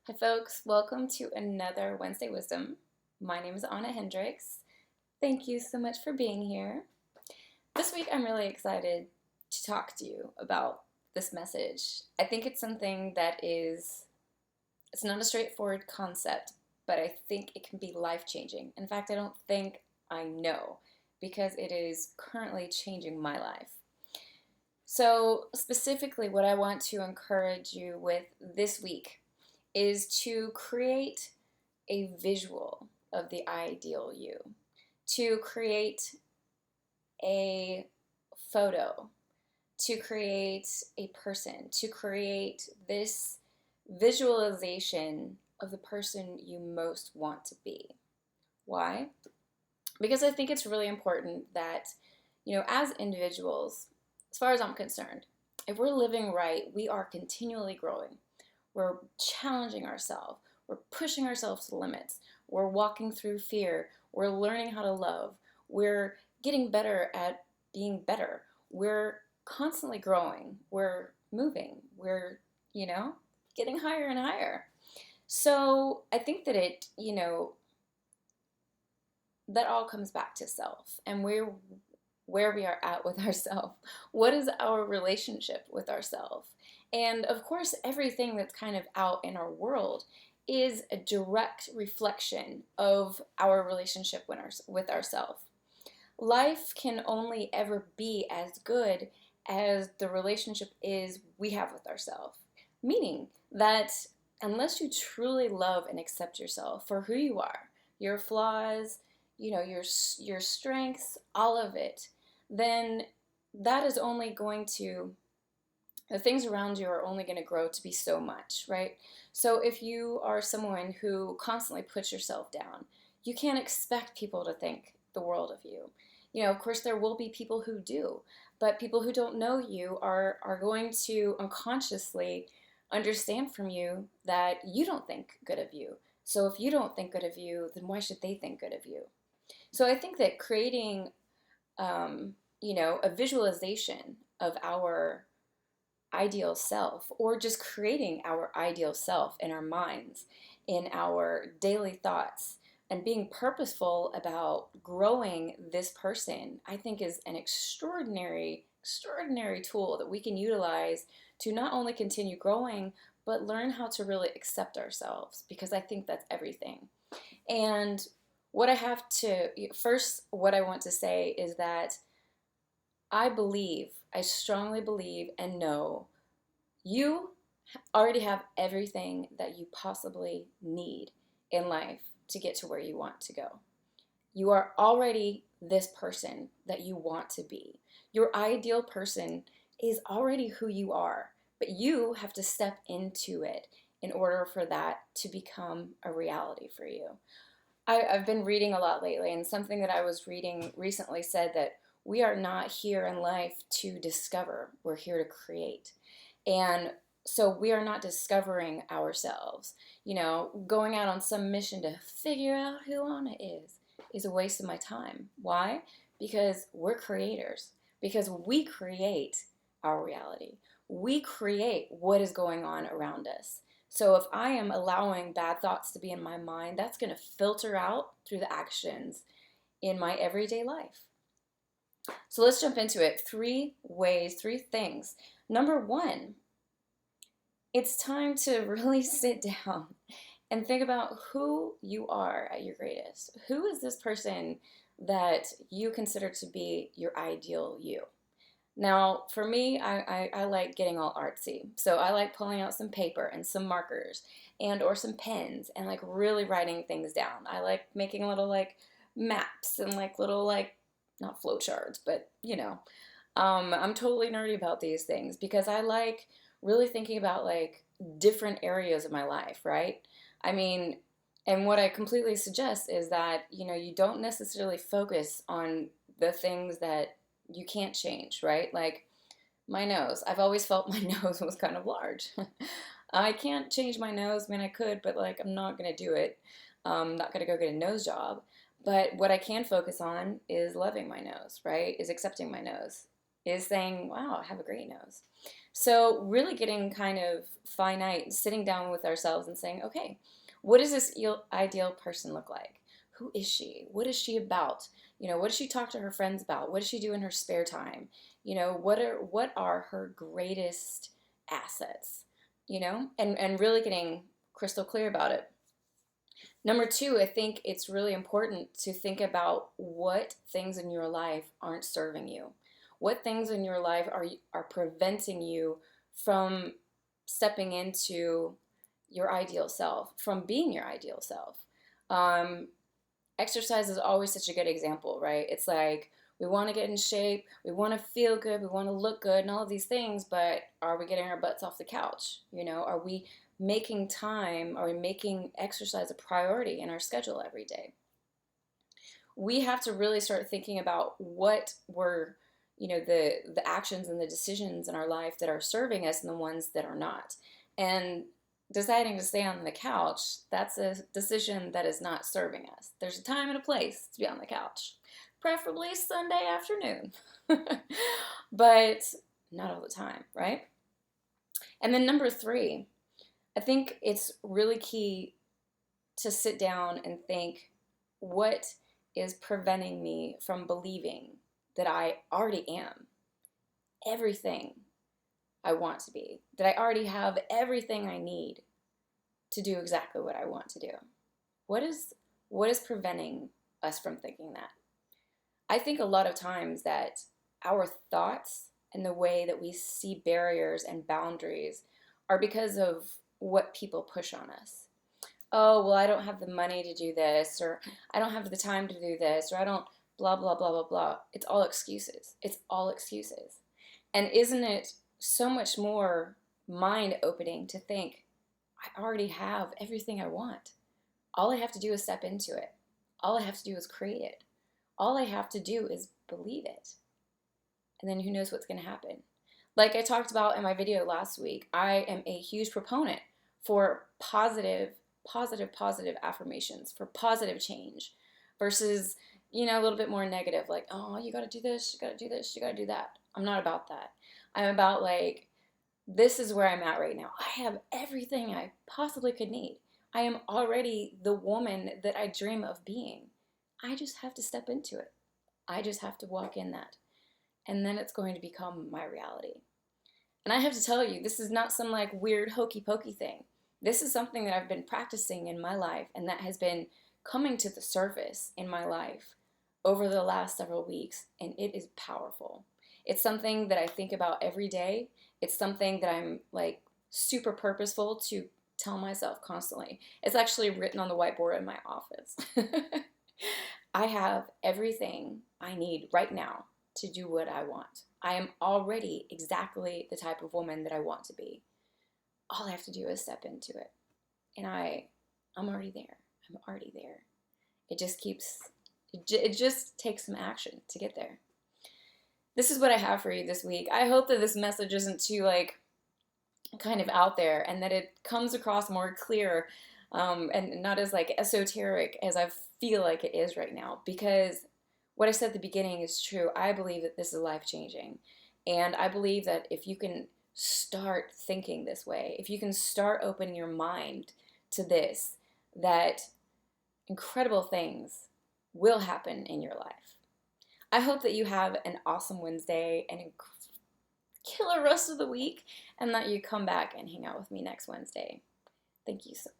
Hi folks, welcome to another Wednesday Wisdom. My name is Anna Hendricks. Thank you so much for being here. This week I'm really excited to talk to you about this message. I think it's something it's not a straightforward concept, but I think it can be life-changing. In fact, I know because it is currently changing my life. So specifically what I want to encourage you with this week is to create a visual of the ideal you, to create a photo, to create a person, to create this visualization of the person you most want to be. Why? Because I think it's really important that, as individuals, as far as I'm concerned, if we're living right, we are continually growing. We're challenging ourselves. We're pushing ourselves to the limits. We're walking through fear. We're learning how to love. We're getting better at being better. We're constantly growing. We're moving. We're, getting higher and higher. So I think that that all comes back to self and where we are at with ourselves. What is our relationship with ourselves? And of course, everything that's kind of out in our world is a direct reflection of our relationship with ourselves. Life can only ever be as good as the relationship is we have with ourselves. Meaning that unless you truly love and accept yourself for who you are, your flaws, your strengths, all of it, then that is only going to the things around you are only going to grow to be so much, right? So if you are someone who constantly puts yourself down, you can't expect people to think the world of you. Of course, there will be people who do, but people who don't know you are going to unconsciously understand from you that you don't think good of you. So if you don't think good of you, then why should they think good of you? So I think that creating, a visualization of our ideal self, or just creating our ideal self in our minds, in our daily thoughts, and being purposeful about growing this person, I think is an extraordinary, extraordinary tool that we can utilize to not only continue growing, but learn how to really accept ourselves, because I think that's everything. And what I want to say is that I strongly believe and know you already have everything that you possibly need in life to get to where you want to go. You are already this person that you want to be. Your ideal person is already who you are, but you have to step into it in order for that to become a reality for you. I've been reading a lot lately, and something that I was reading recently said that we are not here in life to discover, we're here to create. And so we are not discovering ourselves. Going out on some mission to figure out who Anna is a waste of my time. Why? Because we're creators. Because we create our reality. We create what is going on around us. So if I am allowing bad thoughts to be in my mind, that's going to filter out through the actions in my everyday life. So let's jump into it. 3 things. Number one, it's time to really sit down and think about who you are at your greatest. Who is this person that you consider to be your ideal you? Now, for me, I like getting all artsy. So I like pulling out some paper and some markers and or some pens and like really writing things down. I like making little like maps and like little like, not flowcharts, but I'm totally nerdy about these things because I like really thinking about like different areas of my life, right? I mean, and what I completely suggest is that, you don't necessarily focus on the things that you can't change, right? Like my nose. I've always felt my nose was kind of large. I can't change my nose. I mean, I could, but like I'm not going to do it. I'm not going to go get a nose job. But what I can focus on is loving my nose, right? Is accepting my nose. is saying, wow, I have a great nose. So really getting kind of finite, sitting down with ourselves and saying, okay, what does this ideal person look like? Who is she? What is she about? What does she talk to her friends about? What does she do in her spare time? What are her greatest assets? And really getting crystal clear about it. Number two, I think it's really important to think about what things in your life aren't serving you. What things in your life are preventing you from stepping into your ideal self, from being your ideal self. Um, Exercise is always such a good example, right? It's like we want to get in shape, we want to feel good, we want to look good, and all of these things, but are we getting our butts off the couch? Are we making time? Are we making exercise a priority in our schedule every day? We have to really start thinking about what were the actions and the decisions in our life that are serving us and the ones that are not. And deciding to stay on the couch, that's a decision that is not serving us. There's a time and a place to be on the couch, preferably Sunday afternoon, but not all the time, right? And then number three, I think it's really key to sit down and think, what is preventing me from believing that I already am everything I want to be, that I already have everything I need to do exactly what I want to do? What is preventing us from thinking that? I think a lot of times that our thoughts and the way that we see barriers and boundaries are because of what people push on us. Oh, well, I don't have the money to do this, or I don't have the time to do this, or I don't blah, blah, blah, blah, blah. It's all excuses. It's all excuses. And isn't it so much more mind opening to think, I already have everything I want. All I have to do is step into it. All I have to do is create it. All I have to do is believe it. And then who knows what's going to happen. Like I talked about in my video last week, I am a huge proponent for positive affirmations, for positive change versus, a little bit more negative, like, oh, you got to do this, you got to do this, you got to do that. I'm not about that. I'm about like, this is where I'm at right now. I have everything I possibly could need. I am already the woman that I dream of being. I just have to step into it. I just have to walk in that. And then it's going to become my reality. And I have to tell you, this is not some like weird hokey pokey thing. This is something that I've been practicing in my life and that has been coming to the surface in my life over the last several weeks, and it is powerful. It's something that I think about every day. It's something that I'm like super purposeful to tell myself constantly. It's actually written on the whiteboard in my office. I have everything I need right now to do what I want. I am already exactly the type of woman that I want to be. All I have to do is step into it. And I'm already there. I'm already there. It just takes some action to get there. This is what I have for you this week. I hope that this message isn't too like kind of out there and that it comes across more clear and not as like esoteric as I feel like it is right now, because what I said at the beginning is true. I believe that this is life-changing. And I believe that if you can start thinking this way, if you can start opening your mind to this, that incredible things will happen in your life. I hope that you have an awesome Wednesday and a killer rest of the week, and that you come back and hang out with me next Wednesday. Thank you so